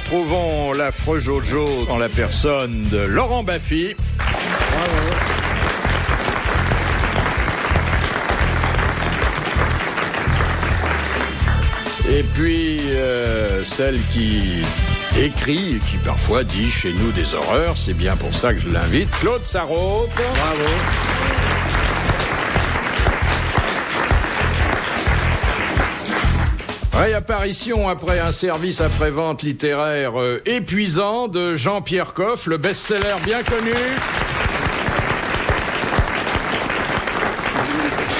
retrouvons l'affreux Jojo en la personne de Laurent Baffy. Bravo. Et puis, celle qui écrit et qui parfois dit chez nous des horreurs, c'est bien pour ça que je l'invite, Claude Sarraute. Bravo. Réapparition après un service après-vente littéraire épuisant de Jean-Pierre Coff, le best-seller bien connu.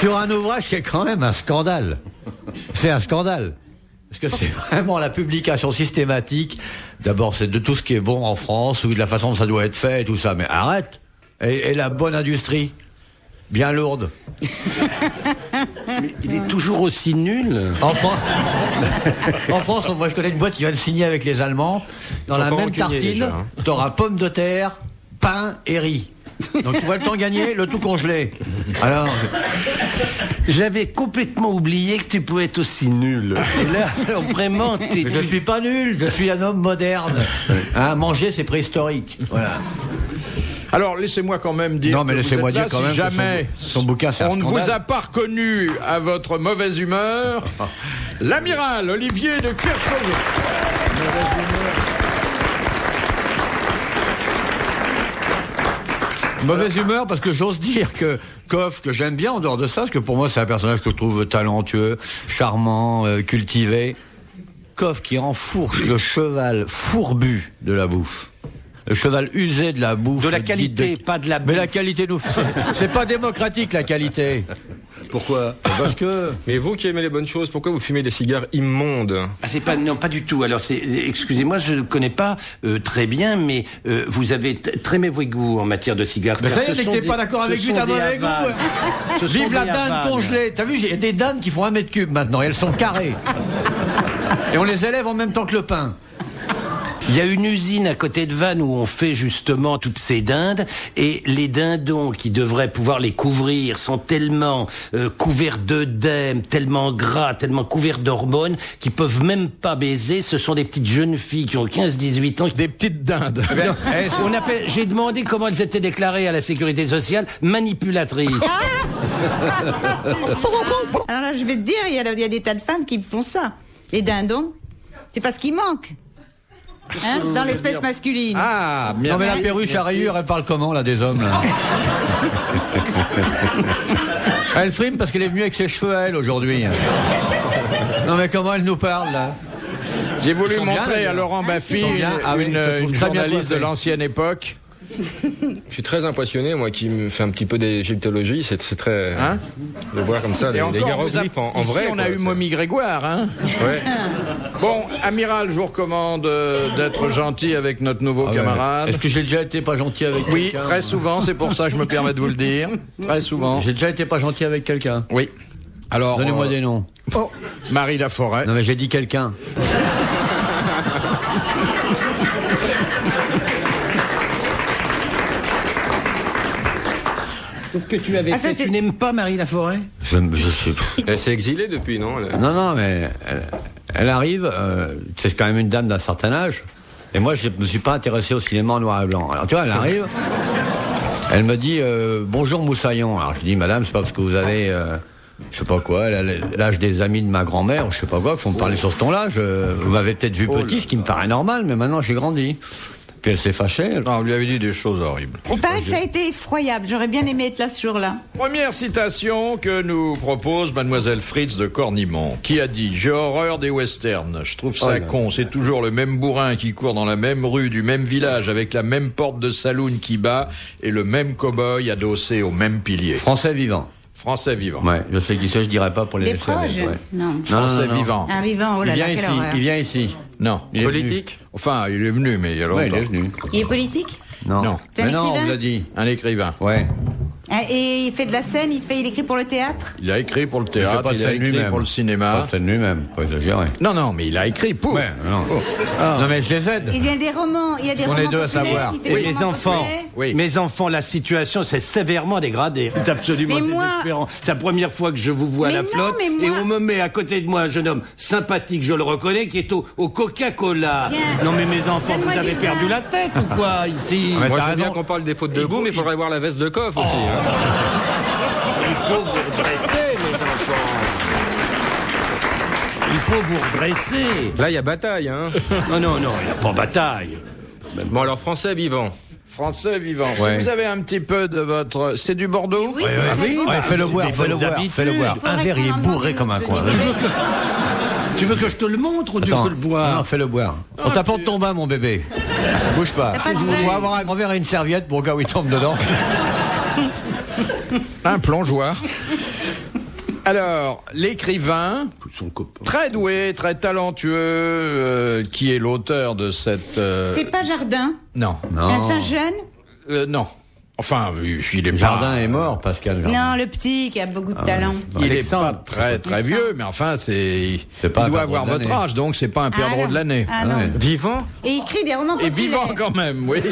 Sur un ouvrage qui est quand même un scandale. C'est un scandale. Parce que c'est vraiment la publication systématique. D'abord, c'est de tout ce qui est bon en France, ou de la façon dont ça doit être fait et tout ça. Mais arrête. Et la bonne industrie, bien lourde. Mais il est toujours aussi nul. En France, moi je connais une boîte qui vient de signer avec les Allemands. Dans la même tartine, t'auras pommes de terre, pain et riz. Donc tu vois le temps gagné, le tout congelé. Alors, j'avais complètement oublié que tu pouvais être aussi nul. Et là, alors vraiment, je suis pas nul, je suis un homme moderne. Hein, manger, c'est préhistorique. Voilà. Alors, laissez-moi quand même dire. Non, mais laissez-moi dire quand même. Jamais son bouquin, c'est un on scandale. ne vous a pas reconnu à votre mauvaise humeur. L'amiral Olivier de Kersauzon. Mauvaise humeur parce que j'ose dire que Coff, que j'aime bien en dehors de ça, parce que pour moi c'est un personnage que je trouve talentueux, charmant, cultivé. Coff qui enfourche le cheval fourbu de la bouffe. Le cheval usé de la bouffe. De la qualité, pas de la bouffe. Mais la qualité nous... C'est pas démocratique la qualité. Pourquoi ? Parce que... Mais vous qui aimez les bonnes choses, pourquoi vous fumez des cigares immondes ? Ah, c'est pas, non, pas du tout. Alors, excusez-moi, je ne connais pas très bien, mais vous avez très mauvais goût en matière de cigares. Mais ça y est, dès que t'es pas d'accord avec lui, t'as mauvais goût. Vive la dinde congelée. T'as vu, il y a des dindes qui font 1 mètre cube maintenant, et elles sont carrées. Et on les élève en même temps que le pain. Il y a une usine à côté de Vannes où on fait justement toutes ces dindes, et les dindons qui devraient pouvoir les couvrir sont tellement couverts d'œdème, tellement gras, tellement couverts d'hormones qu'ils peuvent même pas baiser. Ce sont des petites jeunes filles qui ont 15-18 ans. Des petites dindes. J'ai demandé comment elles étaient déclarées à la sécurité sociale, manipulatrices. Alors là, je vais te dire, il y a des tas de femmes qui font ça. Les dindons, c'est parce qu'ils manquent. Hein, dans l'espèce masculine. Ah, bien. Non mais la perruche à rayures, elle parle comment là des hommes là? Elle frime parce qu'elle est venue avec ses cheveux à elle aujourd'hui. Non mais comment elle nous parle là? J'ai voulu montrer à Laurent Baffy, une journaliste de l'ancienne époque. Je suis très impressionné, moi qui me fais un petit peu d'égyptologie, c'est très... Hein, de voir comme ça, les hiéroglyphes en vrai. Ici on a eu Momie Grégoire, hein. Ouais. Bon, amiral, je vous recommande d'être gentil avec notre nouveau camarade. Est-ce que j'ai déjà été pas gentil avec quelqu'un? Oui, très souvent, c'est pour ça que je me permets de vous le dire. Très souvent. J'ai déjà été pas gentil avec quelqu'un? Oui. Alors, donnez-moi des noms. Oh, Marie Laforêt. Non mais j'ai dit quelqu'un. Sauf que tu avais fait, tu n'aimes pas Marie Laforêt? Je sais. Elle s'est exilée depuis, non? Non, mais elle arrive, c'est quand même une dame d'un certain âge, et moi je me suis pas intéressé au cinéma en noir et blanc. Alors tu vois, elle arrive, elle me dit bonjour Moussaillon. Alors je dis madame, c'est pas parce que vous avez je sais pas quoi, elle a l'âge des amis de ma grand-mère, je sais pas quoi, qu'il faut me parler sur ce ton-là. Vous m'avez peut-être vu petit, ce qui me paraît normal, mais maintenant j'ai grandi. Puis elle s'est fâchée. On lui avait dit des choses horribles. Il paraît que ça a été effroyable. J'aurais bien aimé être là ce jour-là. Première citation que nous propose Mademoiselle Fritz de Cornimont, qui a dit « J'ai horreur des westerns. Je trouve ça con. C'est toujours le même bourrin qui court dans la même rue du même village avec la même porte de saloon qui bat et le même cow-boy adossé au même pilier. » Français vivant. Français vivant. Ouais, je sais qui c'est, je dirais pas pour les Des laisser. proches Ouais. Non. Français vivant. Un vivant, oh là là, quelle horreur. Il vient ici. Non. Il est politique venu. Enfin, il est venu, mais il y a longtemps. Ouais, il est venu. Il est politique? Non. C'est un Mais non, on écrivain vous l'a dit. Un écrivain. Ouais. Et il fait de la scène, il écrit pour le théâtre? Il a écrit pour le Il fait théâtre, pas de il a scène écrit lui-même. pour le cinéma. Pas de scène lui-même, faut exagérer. Non, mais il a écrit pour. Ouais, non. Non mais je les aide. Il y a des romans, On est deux à populaires, savoir. il fait des les romans enfants. populaires. Oui. Mes enfants, la situation s'est sévèrement dégradée. C'est absolument désespérant. C'est la première fois que je vous vois à la flotte et on me met à côté de moi un jeune homme sympathique, je le reconnais, qui est au Coca-Cola. Bien. Non mais mes enfants, vous avez perdu la tête ou quoi ici? Moi, j'aime bien qu'on parle des fautes de goût, mais il faudrait voir la veste de coffre aussi. Il faut vous redresser, mes enfants. Il faut vous redresser. Là, il y a bataille, hein. Non, il n'y a pas bataille. Bon, alors, français vivant. Français vivant. Ouais. Si vous avez un petit peu de votre... C'est du Bordeaux? Oui, c'est très bon. Ouais, fais-le boire. Un verre, il est bourré comme un coin. Tu veux que je te le montre ou tu veux le boire? Non, fais-le boire. On t'apporte ton bain, mon bébé. Bouge pas. T'as pas de On bain? va avoir un grand verre et une serviette pour au cas où il tombe dedans. Un plongeoir. Alors, l'écrivain, Son copain. très doué, très talentueux, qui est l'auteur de cette... C'est pas Jardin. Non. Un Saint-Jeune. Non. Enfin, il est Jardin est mort, Pascal Jardin. Non, le petit qui a beaucoup de talent. Il est Alexandre. pas très très vieux, mais enfin, il pas un doit perdreau avoir de votre l'année. âge, donc c'est pas un perdreau de l'année. Ah non. Ouais. Vivant? Et il écrit des romans Et populaires. vivant quand même, oui.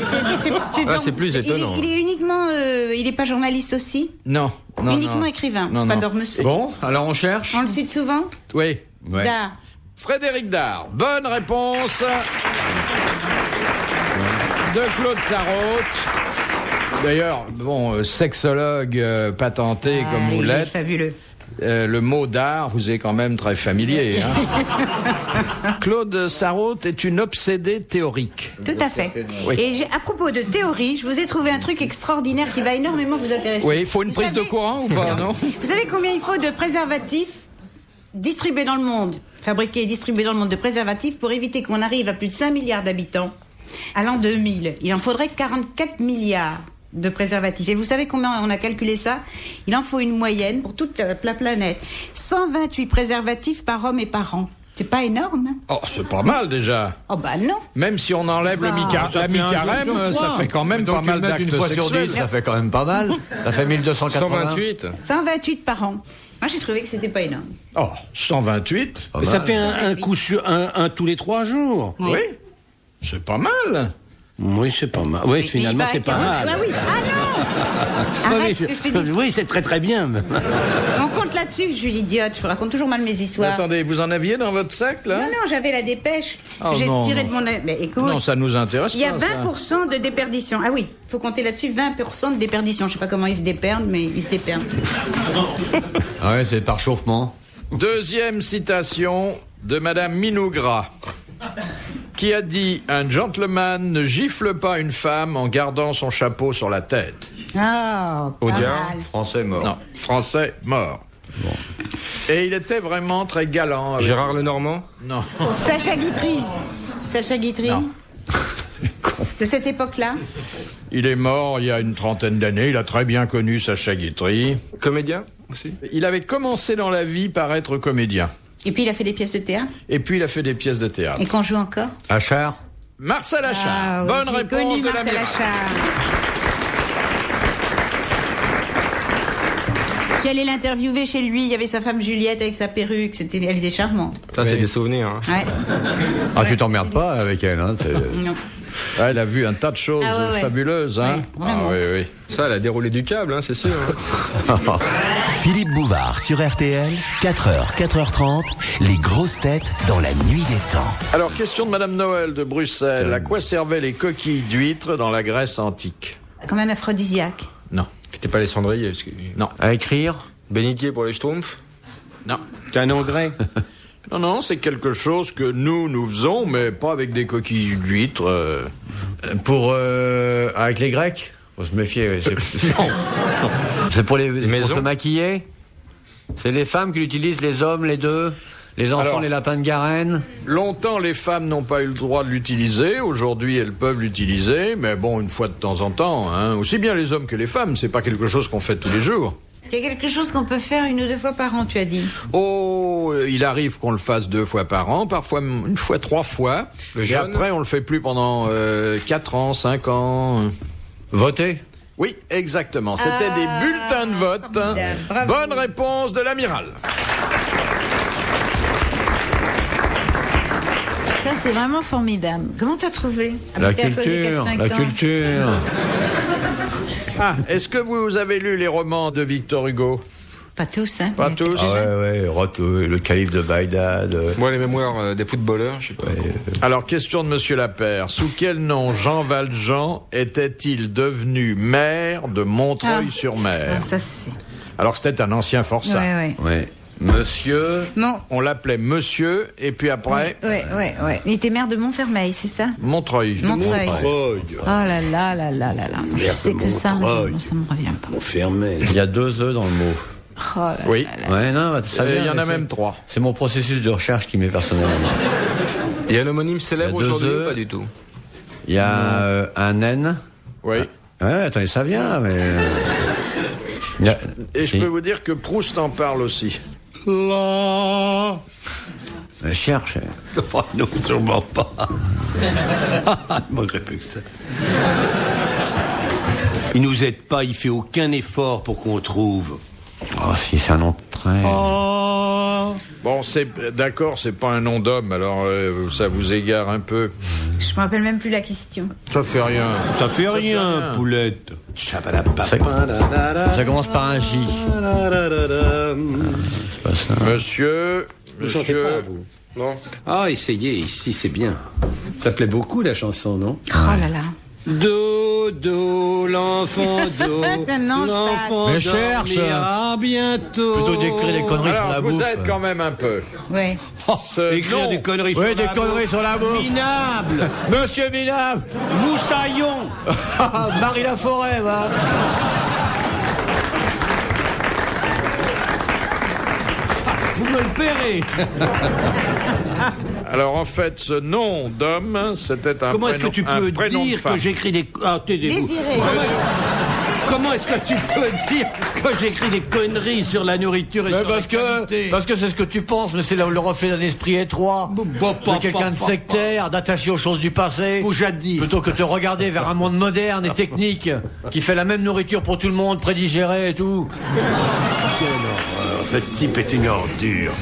C'est plus étonnant. Il est uniquement... il est pas journaliste aussi? Non, non, Uniquement non. écrivain. Non, C'est pas non. Dormesson. Bon, alors on cherche. On le cite souvent? Oui. Ouais. Dard. Frédéric Dard. Bonne réponse de Claude Sarraute. D'ailleurs, bon, sexologue patenté comme vous il est l'êtes, fabuleux. le mot d'art vous est quand même très familier. Hein. Claude Sarraute est une obsédée théorique. Tout à fait. Oui. Et à propos de théorie, je vous ai trouvé un truc extraordinaire qui va énormément vous intéresser. Oui, il faut une Vous prise de savez- courant ou pas, non? Vous savez combien il faut de préservatifs distribués dans le monde, fabriqués et distribués dans le monde de préservatifs pour éviter qu'on arrive à plus de 5 milliards d'habitants à l'an 2000? Il en faudrait 44 milliards de préservatifs. Et vous savez combien on a calculé ça? Il en faut une moyenne pour toute la planète. 128 préservatifs par homme et par an. C'est pas énorme, hein? Oh, c'est pas mal déjà. Oh bah non. Même si on enlève la ça fait un jour mi-carême, sur ça trois. fait quand même Donc pas tu mal le mets d'actes une fois sur sexuels. 10, ça fait quand même pas mal. Ça fait 1280. 128. 128 par an. Moi, j'ai trouvé que c'était pas énorme. Oh, 128? Pas Mais ça mal. fait un coup sur un tous les 3 jours. Oui. C'est pas mal. Oui, c'est pas mal. Oui, finalement, c'est pas mal. Ah oui. Ah non. Oui, Arrête que je te dise. oui, c'est très très bien. On compte là-dessus. Je suis idiote. Je raconte toujours mal mes histoires. Attendez, vous en aviez dans votre sac, là? Non, non, j'avais la dépêche. Oh, J'ai non, tiré non. de mon... Mais écoute, Non, ça nous intéresse il y a pas, ça. 20% de déperdition. Ah oui, il faut compter là-dessus 20% de déperdition. Je sais pas comment ils se déperdent, mais ils se déperdent. Ah ouais, c'est par chauffement. Deuxième citation de Madame Minougras, qui a dit « Un gentleman ne gifle pas une femme en gardant son chapeau sur la tête. Ah, pas Audiard. mal. Français » mort. Non, français mort. Et il était vraiment très galant. avec- Gérard Lenormand? Non. Sacha Guitry. Sacha Guitry. Non. De cette époque-là. Il est mort il y a une trentaine d'années. Il a très bien connu Sacha Guitry. Comédien aussi? Il avait commencé dans la vie par être comédien. Et puis il a fait des pièces de théâtre. Et puis il a fait des pièces de théâtre. Et qu'on joue encore. Achard. Marcel Achard. Ah, oui, Bonne j'ai réponse connu de Marcel l'amiral. Achard. Je suis allée l'interviewer chez lui. Il y avait sa femme Juliette avec sa perruque. Elle était charmante. Ça, c'est des souvenirs. Hein. Ouais. Ah, tu t'emmerdes pas avec elle, hein. Non. Ouais, elle a vu un tas de choses Ah ouais. fabuleuses. Hein. Ouais, vraiment. oui, oui. Ça, elle a déroulé du câble, hein, c'est sûr. Hein. Philippe Bouvard sur RTL, 4h, 4h30, les grosses têtes dans la nuit des temps. Alors, question de Madame Noël de Bruxelles. À quoi servaient les coquilles d'huîtres dans la Grèce antique? Comme un aphrodisiaque. Non. C'était pas les cendriers. Non. À écrire. Bénitier pour les schtroumpfs? Non. T'es un engrais. Non, non, c'est quelque chose que nous faisons, mais pas avec des coquilles d'huîtres. Pour avec les Grecs. Faut se méfier. C'est pour les pour maisons. se maquiller. C'est les femmes qui l'utilisent, les hommes, les deux. Les enfants, Alors, les lapins de Garenne. Longtemps, les femmes n'ont pas eu le droit de l'utiliser. Aujourd'hui, elles peuvent l'utiliser, mais bon, une fois de temps en temps. Hein. Aussi bien les hommes que les femmes, c'est pas quelque chose qu'on fait tous les jours. C'est quelque chose qu'on peut faire 1 ou 2 fois par an, tu as dit. Oh, il arrive qu'on le fasse 2 fois par an, parfois 1 fois, 3 fois. Le Et jeûne. après, on le fait plus pendant 4 ans, 5 ans. Voter. Oui, exactement. C'était Ah, des bulletins de vote. formidable. Bravo. Bonne réponse de l'amiral. Ça, c'est vraiment formidable. Comment t'as trouvé? Ah, La parce qu'à cause des culture. 4-5 La ans. culture. Ah, est-ce que vous avez lu les romans de Victor Hugo? Pas tous, hein. Pas tous. Ah ouais, le calife de Bagdad. Moi, les mémoires des footballeurs, je sais pas. Alors, question de Monsieur Lapère. Sous quel nom Jean Valjean était-il devenu maire de Montreuil-sur-Mer? Ah, ça c'est... Alors, c'était un ancien forçat. Ouais. Monsieur. Non. On l'appelait Monsieur, et puis après... Ouais. Il était maire de Montfermeil, c'est ça? Montreuil. Montreuil. Oh là là. Je sais que ça, mais ça me revient pas. Montfermeil. Il y a 2 œufs dans le mot. Oh là Oui. là. Ouais, non, ça vient. Il y en a même 3. C'est mon processus de recherche qui m'est personnel. Il y a un homonyme célèbre Il y a 2 aujourd'hui œufs. ou pas du tout? Il y a un naine. Oui. Ouais, attendez, ça vient, mais. Et je peux vous dire que Proust en parle aussi. Mais cherche. Oh, non, sûrement pas. Il manquerait plus que ça. Il nous aide pas, il fait aucun effort pour qu'on trouve. Oh, si, c'est un nom très. Bon, d'accord, c'est pas un nom d'homme, alors ça vous égare un peu. Je me rappelle même plus la question. Ça fait rien. Ça fait rien, poulette. Ça commence par un J. C'est pas ça. Monsieur. Non. Ah, essayez, ici, c'est bien. Ça plaît beaucoup, la chanson, non? Oh là là. Do, l'enfant do. Non, je L'enfant passe. Mais cherche. dormira bientôt. Plutôt d'écrire des conneries sur la Alors, bouffe. vous êtes quand même un peu. Ouais. Écrire des conneries sur Oui, la des bouffe. conneries sur la bouffe. Minable. Monsieur Minable. Moussaillon. Marie Laforêt, va. Vous me le paierez. Alors, en fait, ce nom d'homme, c'était un Comment est-ce que tu peux dire que j'écris des... Ah, taisez-vous. Désiré. Comment est-ce que tu peux dire que j'écris des conneries sur la nourriture et Mais sur la qualité? parce que c'est ce que tu penses, mais c'est le reflet d'un esprit étroit, de quelqu'un de sectaire, d'attaché aux choses du passé, Ou jadis. plutôt que de te vers un monde moderne et technique, qui fait la même nourriture pour tout le monde, prédigérée et tout. Ce type est une ordure.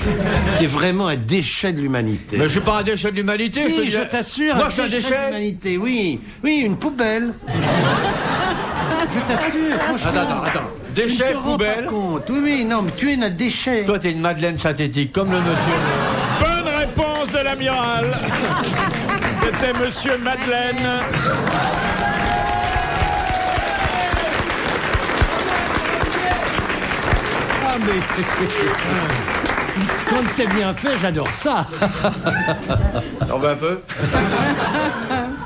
C'est vraiment un déchet de l'humanité. Mais je suis pas un déchet de l'humanité, Si, je je t'assure, Moi, je suis un de déchet. l'humanité, oui. Oui, une poubelle. Je t'assure, franchement. Attends. Tu ne Déchet, te rends poubelle. pas compte. Oui, non, mais tu es un déchet. Toi, t'es une madeleine synthétique, comme le monsieur. Bonne réponse de l'amiral. C'était Monsieur Madeleine. Ah, mais... Quand c'est bien fait, j'adore ça. On va un peu.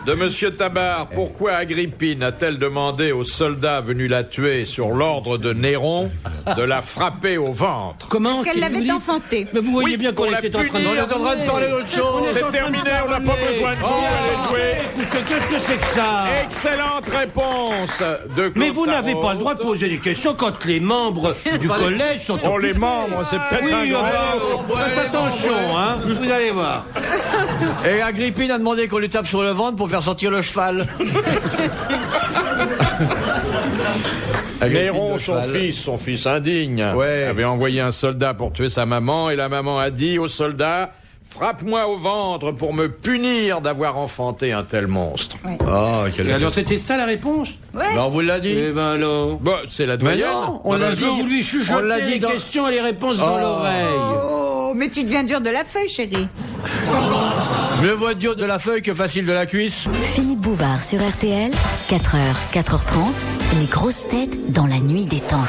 De Monsieur Tabar, pourquoi Agrippine a-t-elle demandé aux soldats venus la tuer sur l'ordre de Néron de la frapper au ventre? Comment? Parce qu'elle l'avait enfanté. Mais vous voyez Oui, bien qu'on pour la était en train de... punir. On est en train de parler d'autre chose. C'est terminé, on n'a pas besoin de vous, allez jouer. Écoutez, qu'est-ce que c'est que ça? Excellente réponse de Claude Mais vous n'avez Sarraute. pas le droit de poser des questions quand les membres du collège sont... Oh, les membres, c'est peut-être Oui, un grand... faites attention, hein. Vous allez voir. Et Agrippine a demandé qu'on lui tape sur le ventre pour faire sortir le cheval. Néron, son fils indigne, Ouais. avait envoyé un soldat pour tuer sa maman, et la maman a dit au soldat: frappe-moi au ventre pour me punir d'avoir enfanté un tel monstre. Oh, Et alors, c'était ça la réponse? on vous l'a dit. Eh ben alors... Bon, c'est la Mais doyenne. non, on l'a dit. Vous lui chuchotez On l'a dit les dans... questions et les réponses dans l'oreille. Oh, mais tu deviens dur de la feuille, chérie. Mieux vaut dur de la feuille que facile de la cuisse. Philippe Bouvard sur RTL, 4h, 4h30, les grosses têtes dans la nuit des temps.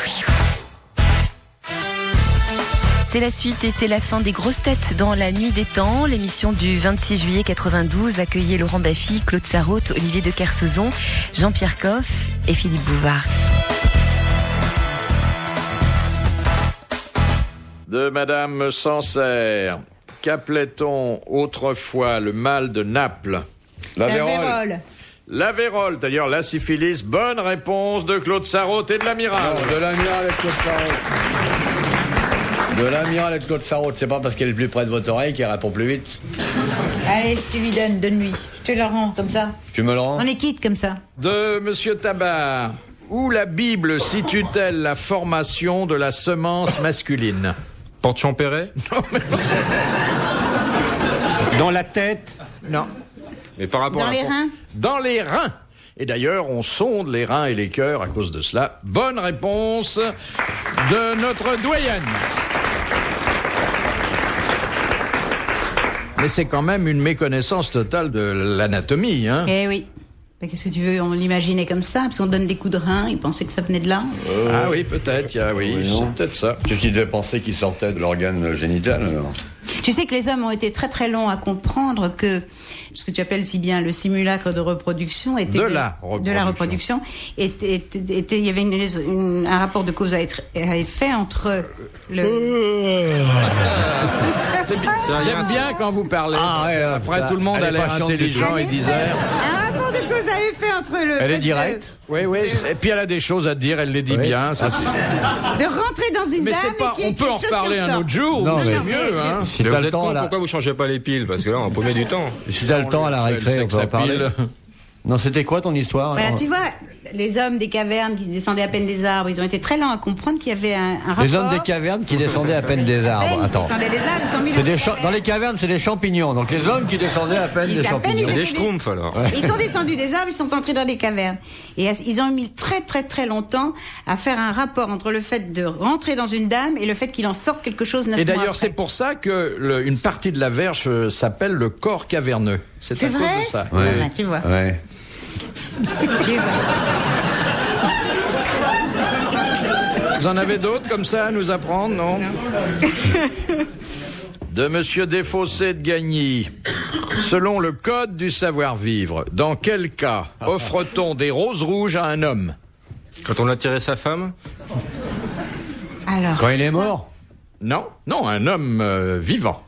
C'est la suite et c'est la fin des grosses têtes dans la nuit des temps. L'émission du 26 juillet 92 accueillait Laurent Baffy, Claude Sarraute, Olivier de Kersauzon, Jean-Pierre Coff et Philippe Bouvard. De Madame Sancerre. Qu'appelait-on autrefois le mal de Naples? La vérole. La vérole, c'est-à-dire la syphilis. Bonne réponse de Claude Sarraute et de l'amiral. De l'amiral et de Claude Sarraute. De l'amiral et de Claude Sarraute. C'est pas parce qu'elle est plus près de votre oreille qu'elle répond plus vite. Allez, si tu lui donnes, donne-lui. Je te le rends, comme ça. Tu me le rends? On est quitte, comme ça. De Monsieur Tabar. Où la Bible situe-t-elle la formation de la semence masculine? Porte Champéret? Dans la tête? Non. Mais par rapport Dans à les reins. Dans les reins. Et d'ailleurs, on sonde les reins et les cœurs à cause de cela. Bonne réponse de notre doyenne. Mais c'est quand même une méconnaissance totale de l'anatomie, hein. Eh oui. Mais qu'est-ce que tu veux, on l'imaginait comme ça, parce qu'on donne des coups de rein, ils pensaient que ça venait de là. Ah oui, peut-être, c'est peut-être ça. Qu'est-ce qu'ils devaient penser qu'il sortait de l'organe génital, alors? Tu sais que les hommes ont été très très longs à comprendre que ce que tu appelles si bien le simulacre de reproduction était de la reproduction il y avait un rapport de cause à effet entre le. J'aime bien quand vous parlez. Ah ouais, après tout le monde a l'air intelligent et disert. Un rapport de cause à effet entre le. Elle est directe. Oui. Et puis elle a des choses à dire, elle les dit bien. Ça, de rentrer dans une mais dame. c'est pas. On peut en reparler un autre jour. Non, c'est mais mieux, hein. Si vous t'as le êtes temps, con, là. pourquoi vous changez pas les piles? Parce que là, on peut mettre du temps. Si t'as le temps à la récré, on peut en parler. Non, c'était quoi ton histoire? Voilà, tu vois, les hommes des cavernes qui descendaient à peine des arbres, ils ont été très lents à comprendre qu'il y avait un rapport. Les hommes des cavernes qui descendaient à peine des arbres. Attends. Ils descendaient des arbres, ils sont mis Dans les cavernes, c'est des champignons. Donc les hommes qui descendaient à peine des champignons. Des schtroumpfs, alors. Ouais. Ils sont descendus des arbres, ils sont entrés dans des cavernes. Et ils ont mis très très très longtemps à faire un rapport entre le fait de rentrer dans une dame et le fait qu'il en sorte quelque chose 9 mois. Et d'ailleurs, c'est pour ça que une partie de la verge s'appelle le corps caverneux. C'est à cause vrai de ça. Ouais. Voilà, tu vois. Ouais. Vous en avez d'autres comme ça à nous apprendre, non? De Monsieur Desfossés de Gagny. Selon le code du savoir-vivre, dans quel cas offre-t-on des roses rouges à un homme? Quand on a tiré sa femme? Alors, Quand il est mort? Non, un homme vivant.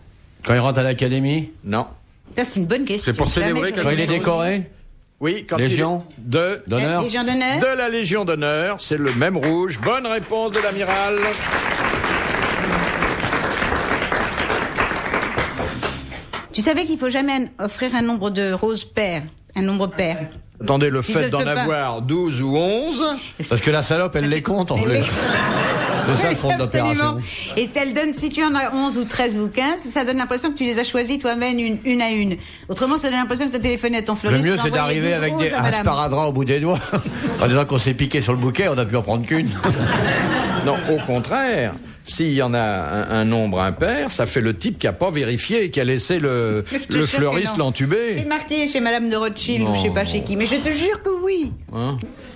Quand il rentre à l'académie? Non. ça c'est une bonne question. C'est pour célébrer Quand il est décoré? Oui, quand Légion il est d'honneur? Légion d'honneur. de la Légion d'honneur, c'est le même rouge. Bonne réponse de l'amiral. Tu savais qu'il faut jamais offrir un nombre de roses paires, un nombre pair. Attendez, le Si fait je d'en te parle. avoir 12 ou 11... Parce que la salope, elle les compte, en fait. C'est ça le fond de l'opération. Et elle donne, si tu en as 11 ou 13 ou 15, ça donne l'impression que tu les as choisis toi-même une à une. Autrement, ça donne l'impression que tu as téléphoné à ton Le fleuriste. mieux, c'est d'arriver avec un sparadrap au bout des doigts. En disant qu'on s'est piqué sur le bouquet, on a pu en prendre qu'une. Non, au contraire. S'il y en a un nombre impair, ça fait le type qui n'a pas vérifié et qui a laissé le fleuriste l'entuber. C'est marqué chez Madame de Rothschild ou je sais pas chez qui, mais je te jure que oui. Hein?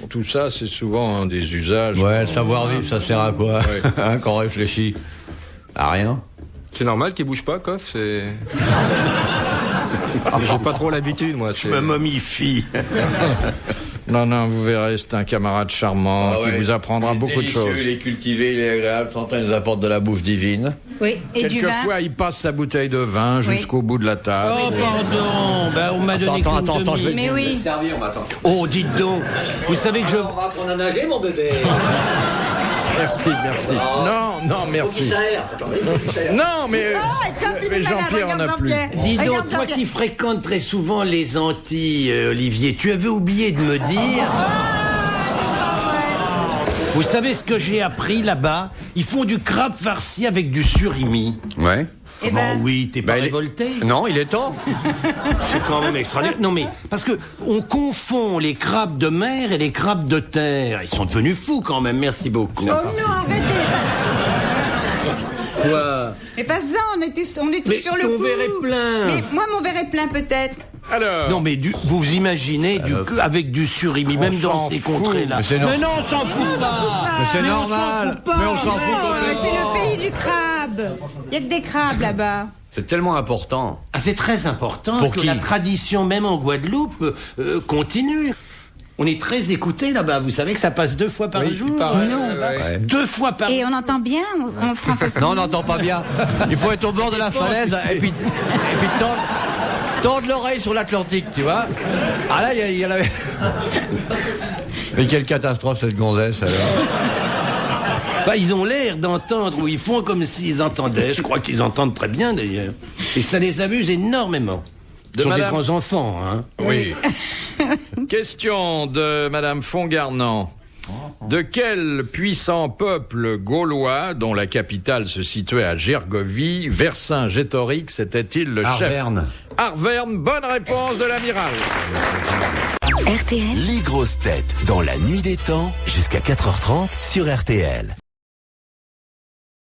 Tout ça, c'est souvent des usages. Ouais, le savoir-vivre, ça sert à quoi? Ouais. Hein, quand on réfléchit? À rien. C'est normal qu'il bouge pas, Coff, c'est... J'ai pas trop l'habitude, moi. Je me momifie. Non, vous verrez, c'est un camarade charmant qui vous apprendra beaucoup de choses. Il est cultivé, il est agréable, il nous apporte de la bouffe divine. Oui, et du vin. Quelquefois, il passe sa bouteille de vin jusqu'au bout de la table. Oh, pardon. Ben, on m'a donné Attends, demi. je vais Mais oui. me servir, m'attends. Oh, dites donc. Vous savez que je... On va apprendre à nager, mon bébé. Merci. Non, merci. Non, mais Jean-Pierre en a plus. Dis donc, toi qui fréquentes très souvent les Antilles, Olivier, tu avais oublié de me dire... Vous savez ce que j'ai appris là-bas? Ils font du crabe farci avec du surimi. Ouais. Eh ben, Oui, t'es pas révolté? Non, il est temps. C'est quand même extraordinaire. Non mais, parce que on confond les crabes de mer et les crabes de terre. Ils sont devenus fous quand même, merci beaucoup. Oh non, arrêtez. Quoi? Mais pas ça, on est tous Mais sur le ton coup. verre est plein. Mais moi, mon verre est plein peut-être. Alors, Non mais vous imaginez avec du surimi, même dans s'en ces fout. contrées-là. Mais non, on s'en fout pas. Mais c'est Mais on normal. s'en fout pas. Mais on s'en fout Oh, mais complètement. c'est le pays du crabe. Il y a que des crabes là-bas. C'est tellement important. Ah, c'est très important Pour que qui? la tradition, même en Guadeloupe, continue. On est très écoutés là-bas. Vous savez que ça passe 2 fois par jour. Non. 2 fois par Et on entend bien, on fera Non, on n'entend pas bien. Il faut être au bord de la falaise et puis tendre l'oreille sur l'Atlantique, tu vois. Ah là, il y a la... Mais quelle catastrophe cette gonzesse alors. Bah, ils ont l'air d'entendre, ou ils font comme s'ils entendaient. Je crois qu'ils entendent très bien d'ailleurs. Et ça les amuse énormément. Ce sont des Madame- grands enfants, hein. oui. Question de Madame Fongarnant. De quel puissant peuple gaulois, dont la capitale se situait à Gergovie, Vercingétorix était-il le chef? Arverne. Arverne, bonne réponse de l'amiral. RTL. Les grosses têtes dans la nuit des temps jusqu'à 4h30 sur RTL.